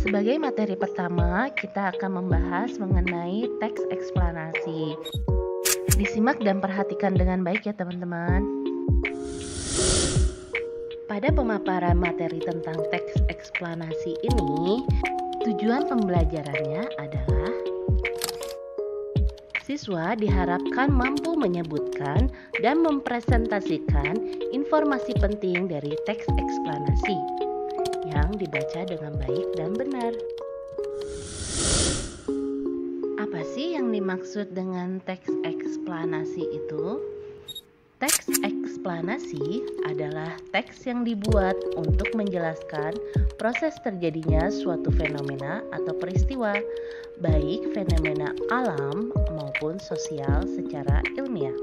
Sebagai materi pertama, kita akan membahas mengenai teks eksplanasi. Disimak dan perhatikan dengan baik ya teman-teman. Pada pemaparan materi tentang teks eksplanasi ini, tujuan pembelajarannya adalah siswa diharapkan mampu menyebutkan dan mempresentasikan informasi penting dari teks eksplanasi yang dibaca dengan baik dan benar. Apa sih yang dimaksud dengan teks eksplanasi itu? Teks eksplanasi adalah teks yang dibuat untuk menjelaskan proses terjadinya suatu fenomena atau peristiwa, baik fenomena alam maupun sosial secara ilmiah.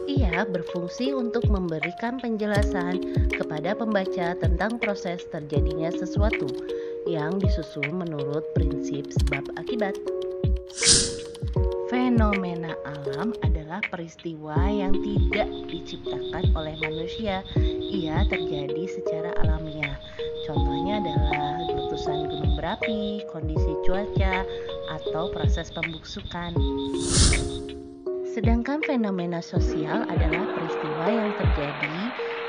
Ia berfungsi untuk memberikan penjelasan kepada pembaca tentang proses terjadinya sesuatu yang disusun menurut prinsip sebab akibat. Fenomena alam adalah peristiwa yang tidak diciptakan oleh manusia. Ia terjadi secara alamiah. Contohnya adalah letusan gunung berapi, kondisi cuaca, atau proses pembusukan. Sedangkan fenomena sosial adalah peristiwa yang terjadi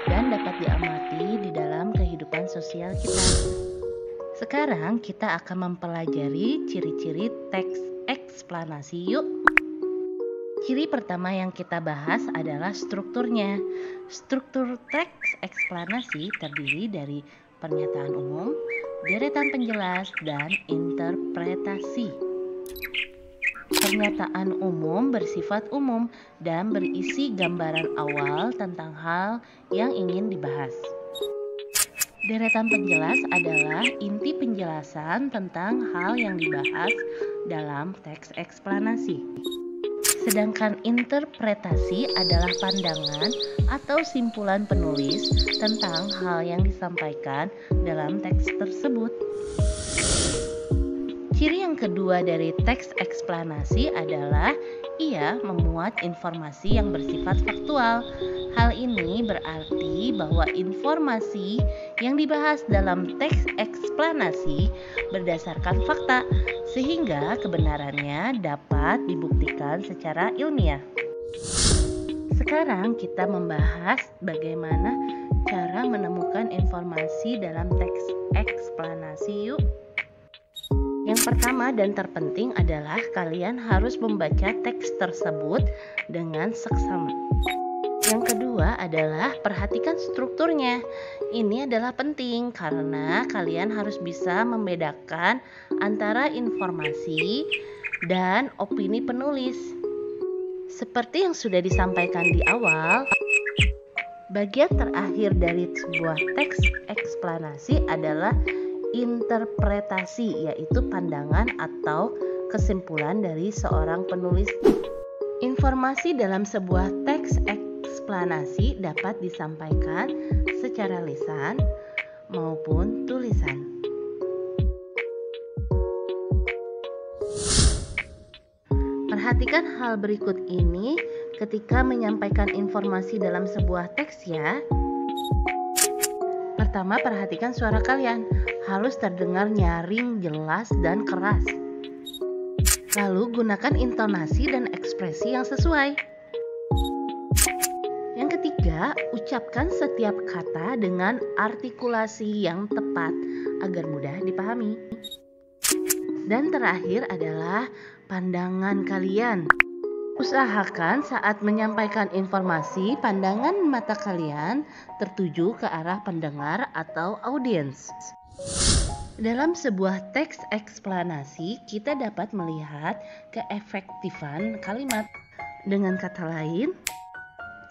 dan dapat diamati di dalam kehidupan sosial kita. Sekarang kita akan mempelajari ciri-ciri teks eksplanasi yuk. Ciri pertama yang kita bahas adalah strukturnya. Struktur teks eksplanasi terdiri dari pernyataan umum, deretan penjelas, dan interpretasi. Pernyataan umum bersifat umum dan berisi gambaran awal tentang hal yang ingin dibahas. Deretan penjelas adalah inti penjelasan tentang hal yang dibahas dalam teks eksplanasi. Sedangkan interpretasi adalah pandangan atau simpulan penulis tentang hal yang disampaikan dalam teks tersebut. Ciri yang kedua dari teks eksplanasi adalah ia memuat informasi yang bersifat faktual. Hal ini berarti bahwa informasi yang dibahas dalam teks eksplanasi berdasarkan fakta, sehingga kebenarannya dapat dibuktikan secara ilmiah. Sekarang kita membahas bagaimana cara menemukan informasi dalam teks eksplanasi yuk. Yang pertama dan terpenting adalah kalian harus membaca teks tersebut dengan seksama. Yang kedua adalah perhatikan strukturnya. Ini adalah penting karena kalian harus bisa membedakan antara informasi dan opini penulis. Seperti yang sudah disampaikan di awal, bagian terakhir dari sebuah teks eksplanasi adalah interpretasi, yaitu pandangan atau kesimpulan dari seorang penulis. Informasi dalam sebuah teks eksplanasi dapat disampaikan secara lisan maupun tulisan. Perhatikan hal berikut ini ketika menyampaikan informasi dalam sebuah teks ya. Pertama, perhatikan suara kalian. Harus terdengar nyaring, jelas, dan keras. Lalu gunakan intonasi dan ekspresi yang sesuai. Yang ketiga, ucapkan setiap kata dengan artikulasi yang tepat agar mudah dipahami. Dan terakhir adalah pandangan kalian. Usahakan saat menyampaikan informasi, pandangan mata kalian tertuju ke arah pendengar atau audiens. Dalam sebuah teks eksplanasi, kita dapat melihat keefektifan kalimat. Dengan kata lain,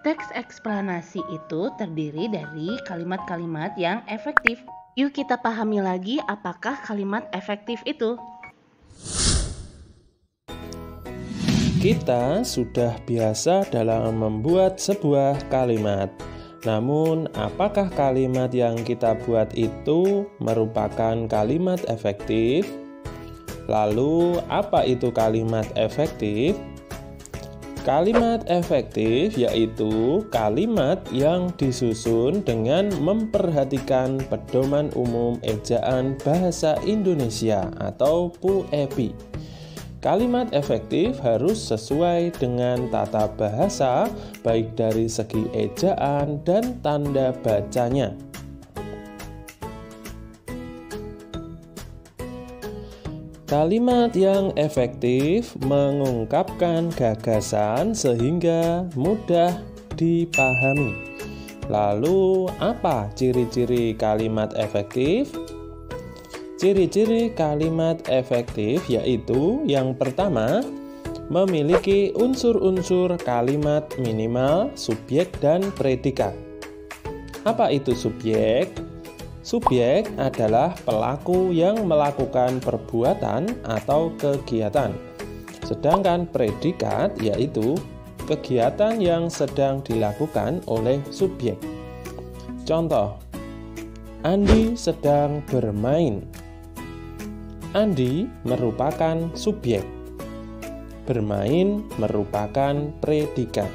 teks eksplanasi itu terdiri dari kalimat-kalimat yang efektif. Yuk kita pahami lagi apakah kalimat efektif itu. Kita sudah biasa dalam membuat sebuah kalimat. Namun, apakah kalimat yang kita buat itu merupakan kalimat efektif? Lalu, apa itu kalimat efektif? Kalimat efektif yaitu kalimat yang disusun dengan memperhatikan pedoman umum ejaan bahasa Indonesia atau PUEB. Kalimat efektif harus sesuai dengan tata bahasa, baik dari segi ejaan dan tanda bacanya. Kalimat yang efektif mengungkapkan gagasan sehingga mudah dipahami. Lalu, apa ciri-ciri kalimat efektif? Ciri-ciri kalimat efektif yaitu yang pertama, memiliki unsur-unsur kalimat minimal subjek dan predikat. Apa itu subjek? Subjek adalah pelaku yang melakukan perbuatan atau kegiatan. Sedangkan predikat yaitu kegiatan yang sedang dilakukan oleh subjek. Contoh, Andi sedang bermain. Andi merupakan subjek. Bermain merupakan predikat.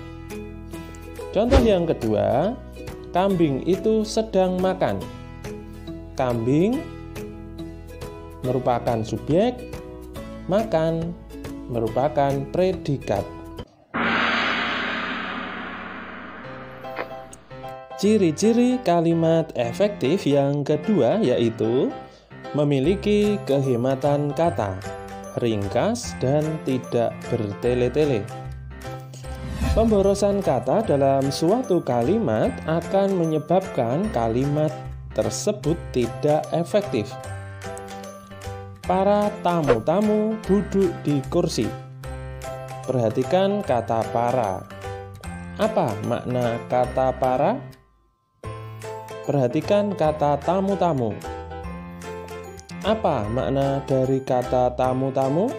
Contoh yang kedua, kambing itu sedang makan. Kambing merupakan subjek, makan merupakan predikat. Ciri-ciri kalimat efektif yang kedua yaitu memiliki kehematan kata, ringkas dan tidak bertele-tele. Pemborosan kata dalam suatu kalimat akan menyebabkan kalimat tersebut tidak efektif. Para tamu-tamu duduk di kursi. Perhatikan kata para. Apa makna kata para? Perhatikan kata tamu-tamu. Apa makna dari kata tamu-tamu?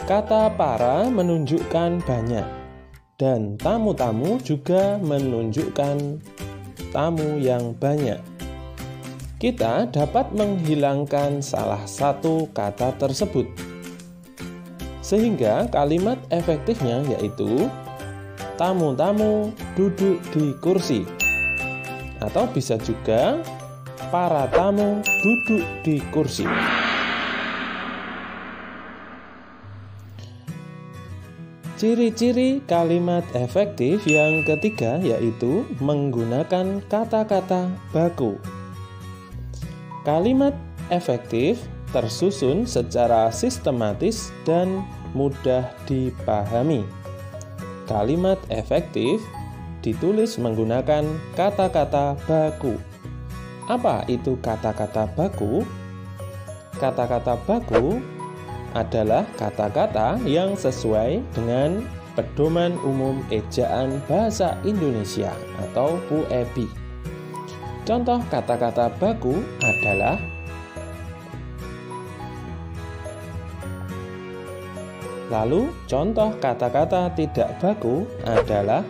Kata para menunjukkan banyak, dan tamu-tamu juga menunjukkan tamu yang banyak. Kita dapat menghilangkan salah satu kata tersebut, sehingga kalimat efektifnya yaitu tamu-tamu duduk di kursi, atau bisa juga para tamu duduk di kursi. Ciri-ciri kalimat efektif yang ketiga yaitu menggunakan kata-kata baku. Kalimat efektif tersusun secara sistematis dan mudah dipahami. Kalimat efektif ditulis menggunakan kata-kata baku. Apa itu kata-kata baku? Kata-kata baku adalah kata-kata yang sesuai dengan pedoman umum ejaan bahasa Indonesia atau PUEB. Contoh kata-kata baku adalah lalu contoh kata-kata tidak baku adalah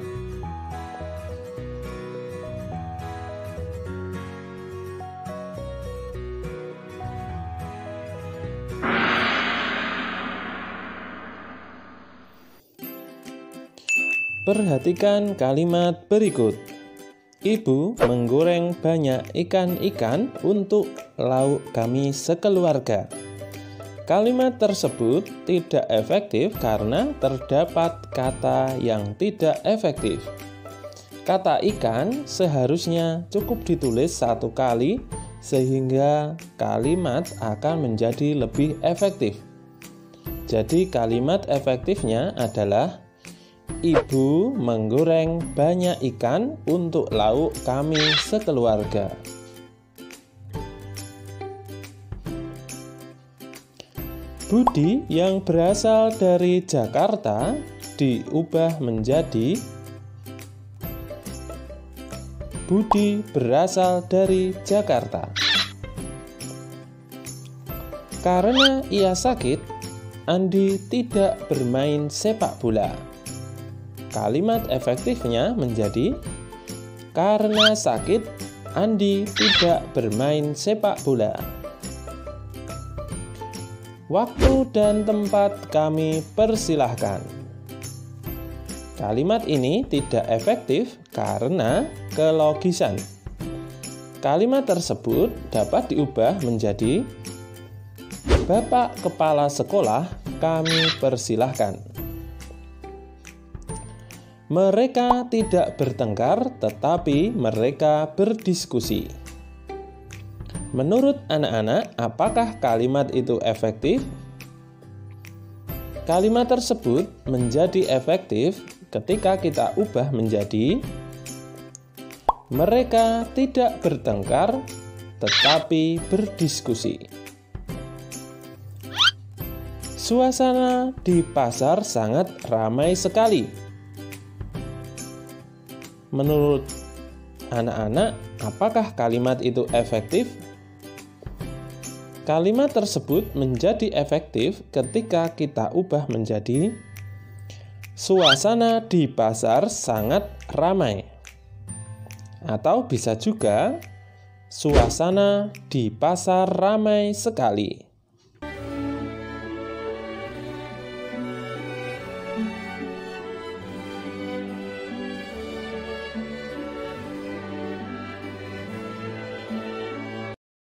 perhatikan kalimat berikut. Ibu menggoreng banyak ikan-ikan untuk lauk kami sekeluarga. Kalimat tersebut tidak efektif karena terdapat kata yang tidak efektif. Kata ikan seharusnya cukup ditulis satu kali sehingga kalimat akan menjadi lebih efektif. Jadi kalimat efektifnya adalah Ibu menggoreng banyak ikan untuk lauk kami sekeluarga. Budi yang berasal dari Jakarta diubah menjadi Budi berasal dari Jakarta. Karena ia sakit, Andi tidak bermain sepak bola. Kalimat efektifnya menjadi karena sakit, Andi tidak bermain sepak bola. Waktu dan tempat kami persilahkan. Kalimat ini tidak efektif karena kelogisan. Kalimat tersebut dapat diubah menjadi, "Bapak Kepala Sekolah, kami persilahkan." Mereka tidak bertengkar, tetapi mereka berdiskusi. Menurut anak-anak, apakah kalimat itu efektif? Kalimat tersebut menjadi efektif ketika kita ubah menjadi, "Mereka tidak bertengkar, tetapi berdiskusi." Suasana di pasar sangat ramai sekali. Menurut anak-anak, apakah kalimat itu efektif? Kalimat tersebut menjadi efektif ketika kita ubah menjadi, "Suasana di pasar sangat ramai." Atau bisa juga, "Suasana di pasar ramai sekali."